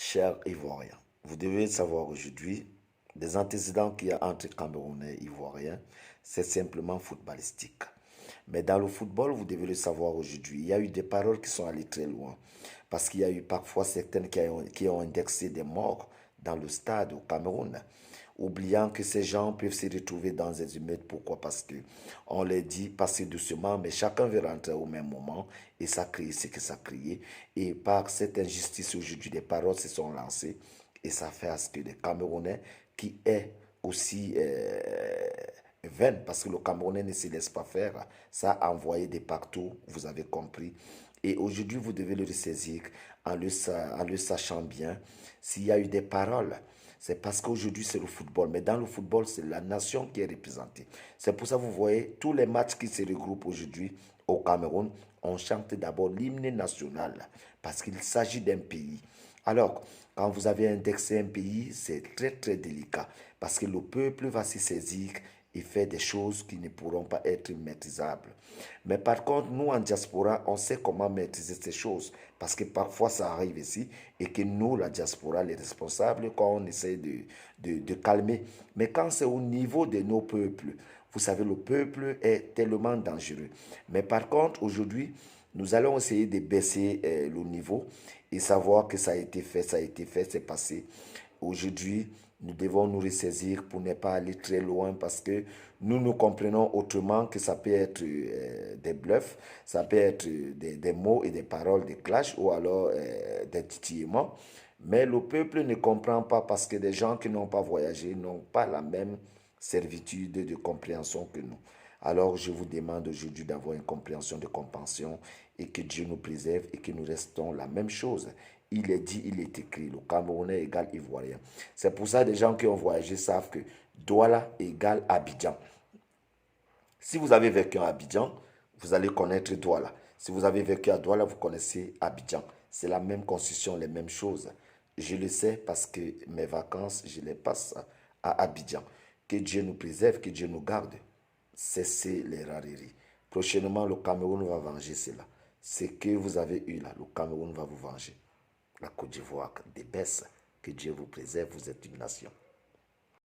Chers Ivoiriens, vous devez savoir aujourd'hui, des antécédents qu'il y a entre Camerounais et Ivoiriens, c'est simplement footballistique. Mais dans le football, vous devez le savoir aujourd'hui, il y a eu des paroles qui sont allées très loin. Parce qu'il y a eu parfois certaines qui ont indexé des morts dans le stade au Cameroun, oubliant que ces gens peuvent se retrouver dans des émeutes. Pourquoi? Parce que on les dit passer doucement, mais chacun veut rentrer au même moment et ça crée ce que ça crée. Et par cette injustice aujourd'hui, des paroles se sont lancées et ça fait à ce que les Camerounais, qui est aussi vaine, parce que le Camerounais ne se laisse pas faire, ça a envoyé de partout, vous avez compris. Et aujourd'hui, vous devez le ressaisir en le sachant bien. S'il y a eu des paroles, c'est parce qu'aujourd'hui, c'est le football. Mais dans le football, c'est la nation qui est représentée. C'est pour ça que vous voyez, tous les matchs qui se regroupent aujourd'hui au Cameroun, on chante d'abord l'hymne national, parce qu'il s'agit d'un pays. Alors, quand vous avez indexé un pays, c'est très très délicat, parce que le peuple va se saisir et faire des choses qui ne pourront pas être maîtrisables. Mais par contre, nous en diaspora, on sait comment maîtriser ces choses, parce que parfois ça arrive ici, et que nous, la diaspora, les responsables, quand on essaie de calmer, mais quand c'est au niveau de nos peuples, vous savez, le peuple est tellement dangereux. Mais par contre, aujourd'hui, nous allons essayer de baisser le niveau et savoir que ça a été fait, c'est passé. Aujourd'hui, nous devons nous ressaisir pour ne pas aller très loin parce que nous comprenons autrement que ça peut être des bluffs, ça peut être des mots et des paroles de clash ou alors des titillements. Mais le peuple ne comprend pas parce que des gens qui n'ont pas voyagé n'ont pas la même servitude de compréhension que nous. Alors je vous demande aujourd'hui d'avoir une compréhension de compassion et que Dieu nous préserve et que nous restons la même chose. Il est dit, il est écrit, le Camerounais égale Ivoirien. C'est pour ça que les gens qui ont voyagé savent que Douala égale Abidjan. Si vous avez vécu à Abidjan, vous allez connaître Douala. Si vous avez vécu à Douala, vous connaissez Abidjan. C'est la même constitution, les mêmes choses. Je le sais parce que mes vacances, je les passe à Abidjan. Que Dieu nous préserve, que Dieu nous garde. Cessez les rareries. Prochainement, le Cameroun va venger cela. Ce que vous avez eu là, le Cameroun va vous venger. La Côte d'Ivoire débaisse. Que Dieu vous préserve, vous êtes une nation.